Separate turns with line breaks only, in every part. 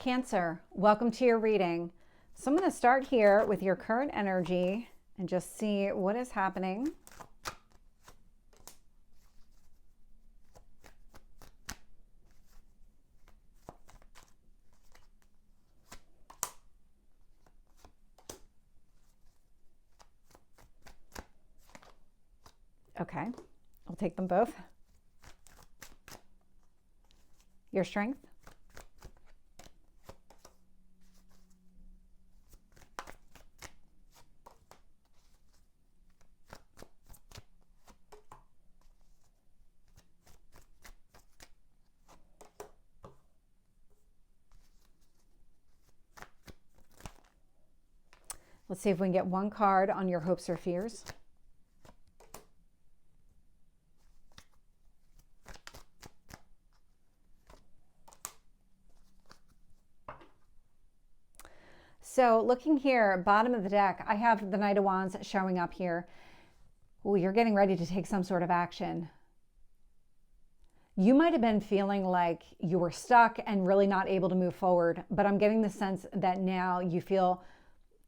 Cancer, welcome to your reading. So I'm going to start here with your current energy and just see what is happening. Okay, I'll take them both. Your strength. Let's see if we can get one card on your hopes or fears. So looking here, bottom of the deck, I have the Knight of Wands showing up here. Oh, you're getting ready to take some sort of action. You might have been feeling like you were stuck and really not able to move forward, but I'm getting the sense that now you feel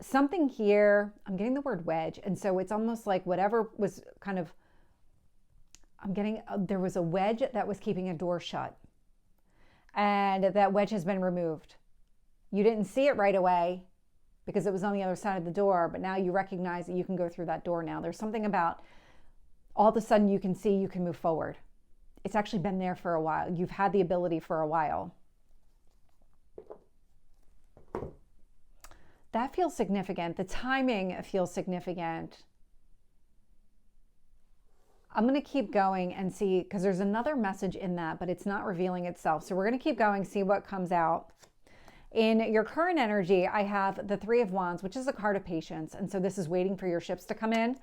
something here. I'm getting the word wedge. And so it's almost like whatever was kind of, there was a wedge that was keeping a door shut. And that wedge has been removed. You didn't see it right away because it was on the other side of the door, but now you recognize that you can go through that door now. There's something about all of a sudden you can see you can move forward. It's actually been there for a while. You've had the ability for a while. That feels significant. The timing feels significant. I'm going to keep going and see, because there's another message in that, but it's not revealing itself. So we're going to keep going, see what comes out. In your current energy, I have the Three of Wands, which is a card of patience. And so this is waiting for your ships to come in.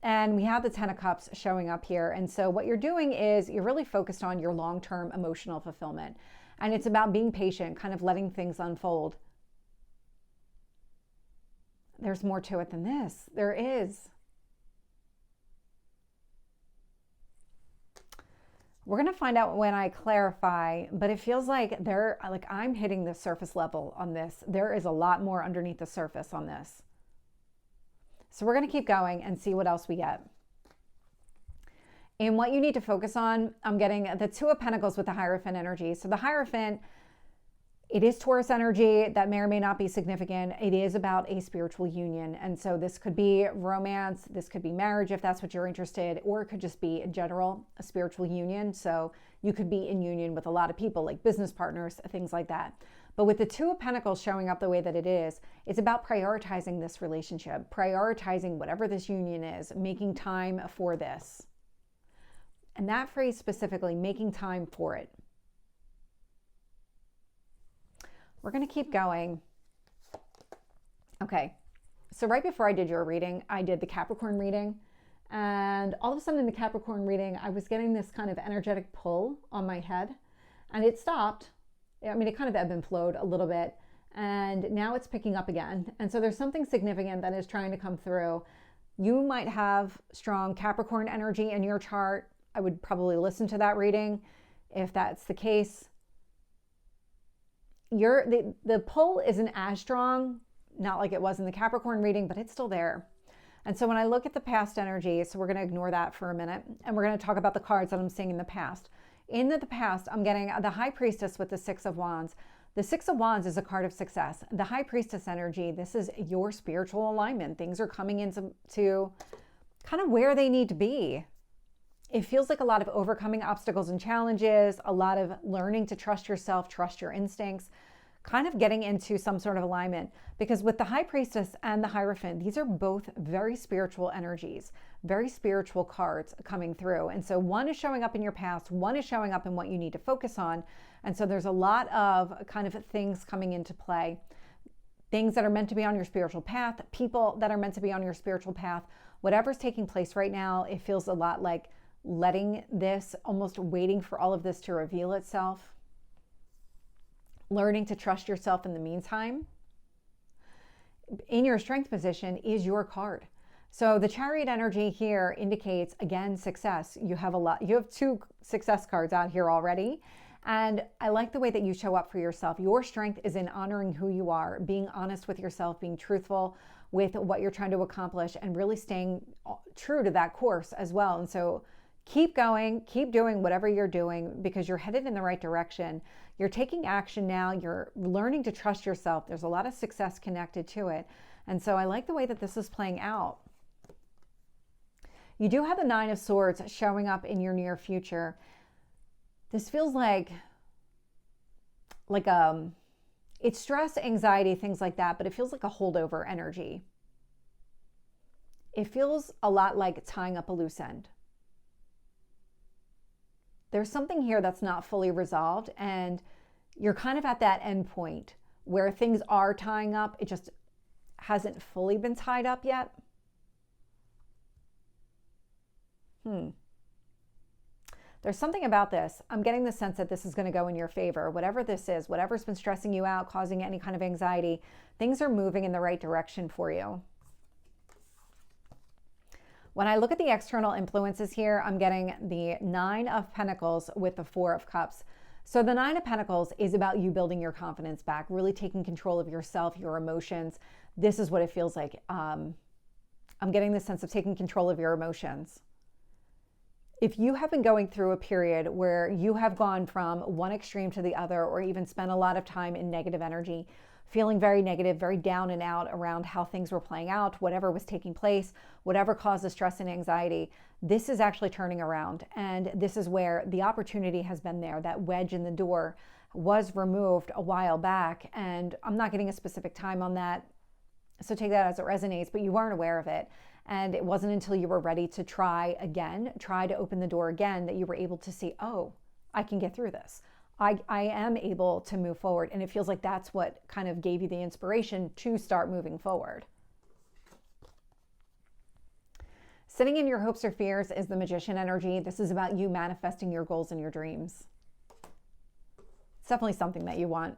And we have the Ten of Cups showing up here. And so what you're doing is you're really focused on your long-term emotional fulfillment. And it's about being patient, kind of letting things unfold. There's more to it than this. There is. We're going to find out when I clarify, but it feels like I'm hitting the surface level on this. There is a lot more underneath the surface on this. So we're going to keep going and see what else we get. And what you need to focus on, I'm getting the Two of Pentacles with the Hierophant energy. So the Hierophant, it is Taurus energy. That may or may not be significant. It is about a spiritual union. And so this could be romance. This could be marriage if that's what you're interested, or it could just be in general a spiritual union. So you could be in union with a lot of people, like business partners, things like that. But with the Two of Pentacles showing up the way that it is, it's about prioritizing this relationship, prioritizing whatever this union is, making time for this. And that phrase specifically, making time for it. We're going to keep going. Okay, so right before I did your reading, I did the Capricorn reading. And all of a sudden in the Capricorn reading, I was getting this kind of energetic pull on my head. And it stopped. I mean, it kind of ebbed and flowed a little bit. And now it's picking up again. And so there's something significant that is trying to come through. You might have strong Capricorn energy in your chart. I would probably listen to that reading if that's the case. The pull isn't as strong, not like it was in the Capricorn reading, but it's still there. And so when I look at the past energy, so we're going to ignore that for a minute, and we're going to talk about the cards that I'm seeing in the past. In the past, I'm getting the High Priestess with the Six of Wands. The Six of Wands is a card of success. The High Priestess energy, this is your spiritual alignment. Things are coming into kind of where they need to be. It feels like a lot of overcoming obstacles and challenges, a lot of learning to trust yourself, trust your instincts, kind of getting into some sort of alignment. Because with the High Priestess and the Hierophant, these are both very spiritual energies, very spiritual cards coming through. And so one is showing up in your past, one is showing up in what you need to focus on. And so there's a lot of kind of things coming into play. Things that are meant to be on your spiritual path, people that are meant to be on your spiritual path. Whatever's taking place right now, it feels a lot like letting this, almost waiting for all of this to reveal itself. Learning to trust yourself in the meantime. In your strength position is your card. So the Chariot energy here indicates, again, success. You have two success cards out here already. And I like the way that you show up for yourself. Your strength is in honoring who you are, being honest with yourself, being truthful with what you're trying to accomplish, and really staying true to that course as well. And so keep going, keep doing whatever you're doing, because you're headed in the right direction. You're taking action now. You're learning to trust yourself. There's a lot of success connected to it. And so I like the way that this is playing out. You do have the Nine of Swords showing up in your near future. This feels like it's stress, anxiety, things like that, but it feels like a holdover energy. It feels a lot like tying up a loose end. There's something here that's not fully resolved, and you're kind of at that end point where things are tying up. It just hasn't fully been tied up yet. There's something about this. I'm getting the sense that this is going to go in your favor. Whatever this is, whatever's been stressing you out, causing any kind of anxiety, things are moving in the right direction for you. When I look at the external influences here, I'm getting the Nine of Pentacles with the Four of Cups. So the Nine of Pentacles is about you building your confidence back, really taking control of yourself, your emotions. This is what it feels like. I'm getting the sense of taking control of your emotions. If you have been going through a period where you have gone from one extreme to the other, or even spent a lot of time in negative energy, feeling very negative, very down and out around how things were playing out, whatever was taking place, whatever caused the stress and anxiety, this is actually turning around. And this is where the opportunity has been there. That wedge in the door was removed a while back. And I'm not getting a specific time on that, so take that as it resonates, but you weren't aware of it. And it wasn't until you were ready to try to open the door again, that you were able to see, oh, I can get through this. I am able to move forward. And it feels like that's what kind of gave you the inspiration to start moving forward. Sitting in your hopes or fears is the Magician energy. This is about you manifesting your goals and your dreams. It's definitely something that you want.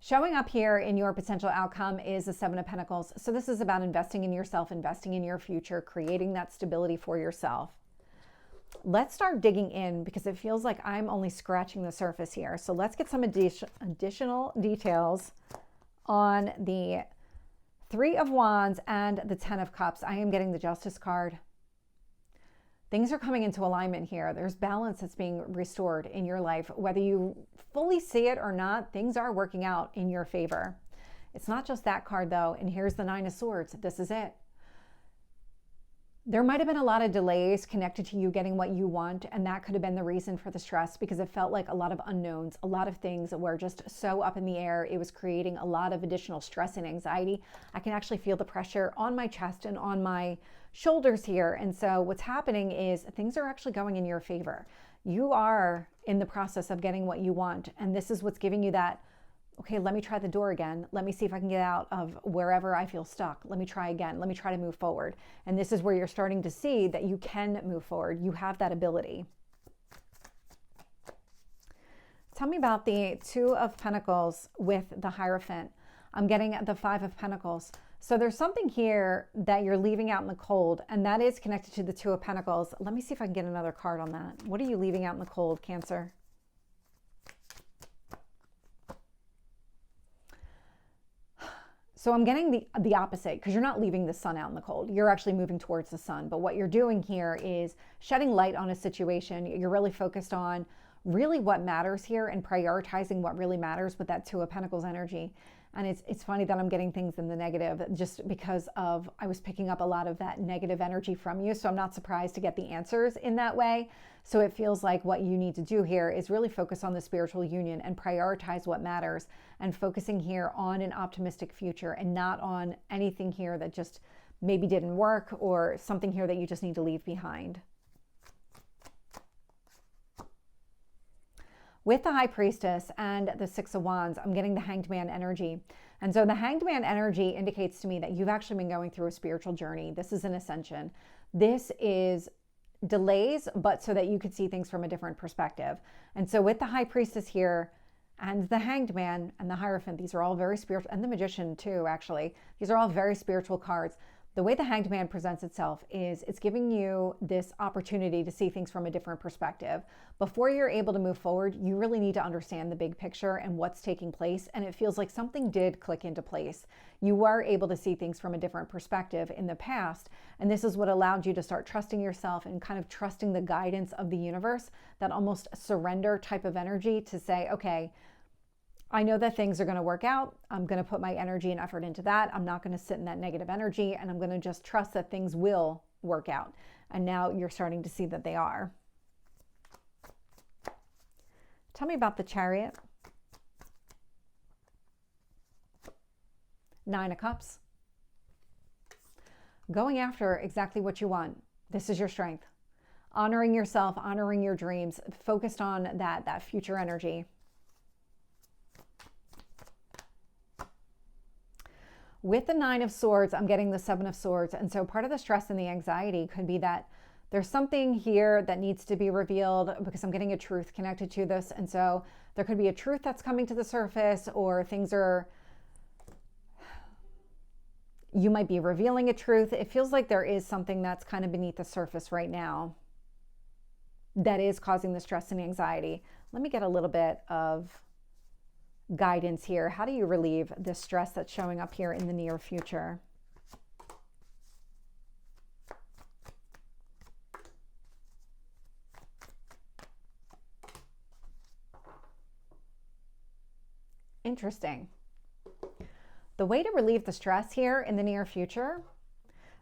Showing up here in your potential outcome is the Seven of Pentacles. So this is about investing in yourself, investing in your future, creating that stability for yourself. Let's start digging in, because it feels like I'm only scratching the surface here. So let's get some additional details on the Three of Wands and the Ten of Cups. I am getting the Justice card. Things are coming into alignment here. There's balance that's being restored in your life. Whether you fully see it or not, things are working out in your favor. It's not just that card though. And here's the Nine of Swords. This is it. There might have been a lot of delays connected to you getting what you want, and that could have been the reason for the stress, because it felt like a lot of unknowns, a lot of things that were just so up in the air. It was creating a lot of additional stress and anxiety. I can actually feel the pressure on my chest and on my shoulders here. And so what's happening is things are actually going in your favor. You are in the process of getting what you want, and this is what's giving you that, okay, let me try the door again. Let me see if I can get out of wherever I feel stuck. Let me try again. Let me try to move forward. And this is where you're starting to see that you can move forward. You have that ability. Tell me about the Two of Pentacles with the Hierophant. I'm getting the Five of Pentacles. So there's something here that you're leaving out in the cold, and that is connected to the Two of Pentacles. Let me see if I can get another card on that. What are you leaving out in the cold, Cancer? So I'm getting the opposite, because you're not leaving the sun out in the cold. You're actually moving towards the sun. But what you're doing here is shedding light on a situation. You're really focused on really what matters here and prioritizing what really matters with that Two of Pentacles energy. And it's funny that I'm getting things in the negative, just because of I was picking up a lot of that negative energy from you. So I'm not surprised to get the answers in that way. So it feels like what you need to do here is really focus on the spiritual union and prioritize what matters, and focusing here on an optimistic future and not on anything here that just maybe didn't work, or something here that you just need to leave behind. With the High Priestess and the Six of Wands, I'm getting the Hanged Man energy. And so the Hanged Man energy indicates to me that you've actually been going through a spiritual journey. This is an ascension. This is delays, but so that you could see things from a different perspective. And so with the High Priestess here and the Hanged Man and the Hierophant, these are all very spiritual, and the Magician too, actually. These are all very spiritual cards. The way the Hanged Man presents itself is it's giving you this opportunity to see things from a different perspective. Before you're able to move forward, you really need to understand the big picture and what's taking place. And it feels like something did click into place. You were able to see things from a different perspective in the past. And this is what allowed you to start trusting yourself and kind of trusting the guidance of the universe, that almost surrender type of energy to say, okay, I know that things are going to work out. I'm going to put my energy and effort into that. I'm not going to sit in that negative energy, and I'm going to just trust that things will work out. And now you're starting to see that they are. Tell me about the Chariot. 9 of Cups. Going after exactly what you want. This is your strength. Honoring yourself, honoring your dreams, focused on that future energy. With the 9 of Swords, I'm getting the 7 of Swords. And so part of the stress and the anxiety could be that there's something here that needs to be revealed, because I'm getting a truth connected to this. And so there could be a truth that's coming to the surface, or you might be revealing a truth. It feels like there is something that's kind of beneath the surface right now that is causing the stress and anxiety. Let me get a little bit of guidance here. How do you relieve the stress that's showing up here in the near future? Interesting. The way to relieve the stress here in the near future.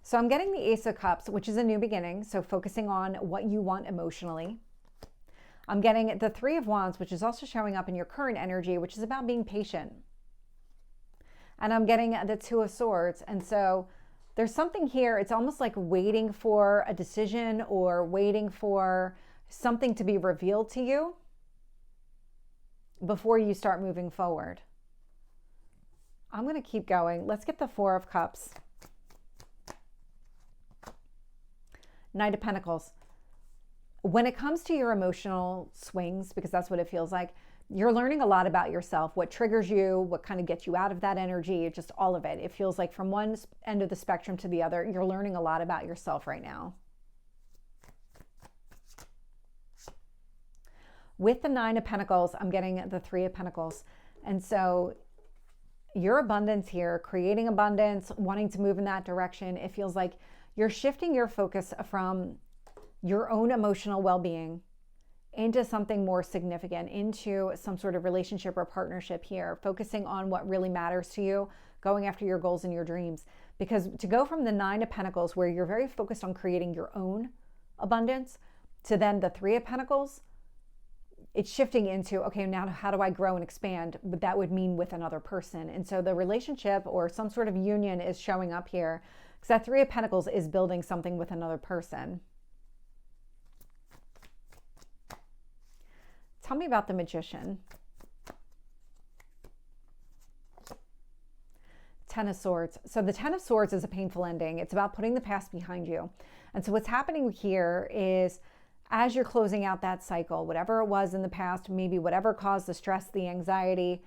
So I'm getting the Ace of Cups, which is a new beginning. So focusing on what you want emotionally. I'm getting the 3 of Wands, which is also showing up in your current energy, which is about being patient. And I'm getting the 2 of Swords. And so there's something here. It's almost like waiting for a decision or waiting for something to be revealed to you before you start moving forward. I'm going to keep going. Let's get the 4 of Cups. Knight of Pentacles. When it comes to your emotional swings, because that's what it feels like, you're learning a lot about yourself, what triggers you, what kind of gets you out of that energy, just all of it. It feels like from one end of the spectrum to the other, you're learning a lot about yourself right now. With the 9 of Pentacles, I'm getting the 3 of Pentacles. And so your abundance here, creating abundance, wanting to move in that direction, it feels like you're shifting your focus from your own emotional well-being into something more significant, into some sort of relationship or partnership here, focusing on what really matters to you, going after your goals and your dreams. Because to go from the 9 of Pentacles, where you're very focused on creating your own abundance, to then the 3 of Pentacles, it's shifting into, okay, now how do I grow and expand? But that would mean with another person. And so the relationship or some sort of union is showing up here, because that 3 of Pentacles is building something with another person. Tell me about the Magician. 10 of Swords. So the 10 of Swords is a painful ending. It's about putting the past behind you. And so what's happening here is, as you're closing out that cycle, whatever it was in the past, maybe whatever caused the stress, the anxiety,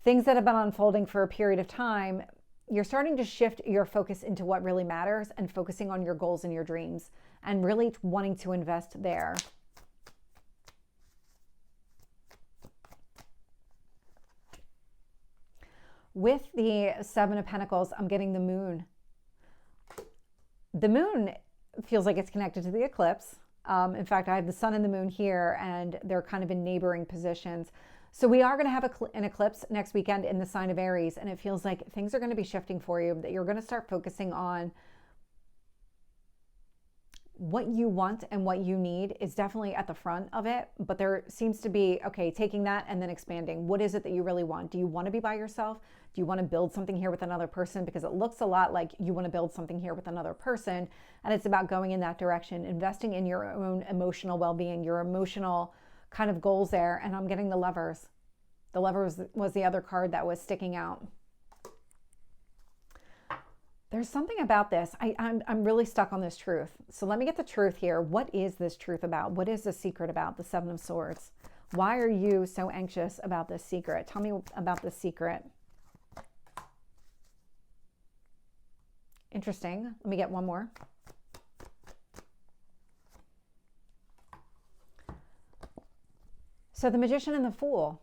things that have been unfolding for a period of time, you're starting to shift your focus into what really matters and focusing on your goals and your dreams and really wanting to invest there. With the 7 of Pentacles, I'm getting the Moon. The Moon feels like it's connected to the eclipse. In fact, I have the Sun and the Moon here, and they're kind of in neighboring positions. So we are going to have an eclipse next weekend in the sign of Aries, and it feels like things are going to be shifting for you, that you're going to start focusing on what you want and what you need is definitely at the front of it, but there seems to be, okay, taking that and then expanding. What is it that you really want? Do you want to be by yourself? Do you want to build something here with another person? Because it looks a lot like you want to build something here with another person, and it's about going in that direction, investing in your own emotional well-being, your emotional kind of goals there. And I'm getting the Lovers. The Lovers was the other card that was sticking out. There's something about this. I'm really stuck on this truth. So let me get the truth here. What is this truth about? What is the secret about the 7 of Swords? Why are you so anxious about this secret? Tell me about the secret. Interesting. Let me get one more. So the Magician and the Fool.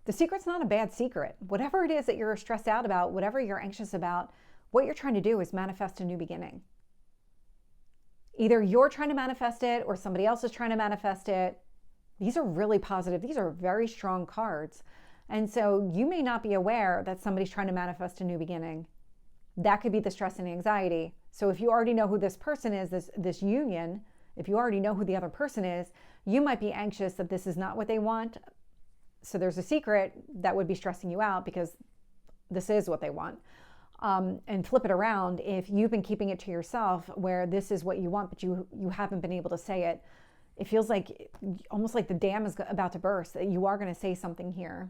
The secret's not a bad secret. Whatever it is that you're stressed out about, whatever you're anxious about, what you're trying to do is manifest a new beginning. Either you're trying to manifest it or somebody else is trying to manifest it. These are really positive. These are very strong cards. And so you may not be aware that somebody's trying to manifest a new beginning. That could be the stress and anxiety. So if you already know who this person is, this union, if you already know who the other person is, you might be anxious that this is not what they want. So there's a secret that would be stressing you out because this is what they want. And flip it around, if you've been keeping it to yourself where this is what you want, but you haven't been able to say it, it feels like almost like the dam is about to burst, that you are going to say something here.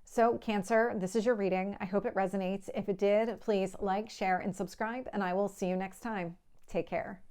So Cancer, this is your reading. I hope it resonates. If it did, please like, share, and subscribe, and I will see you next time. Take care.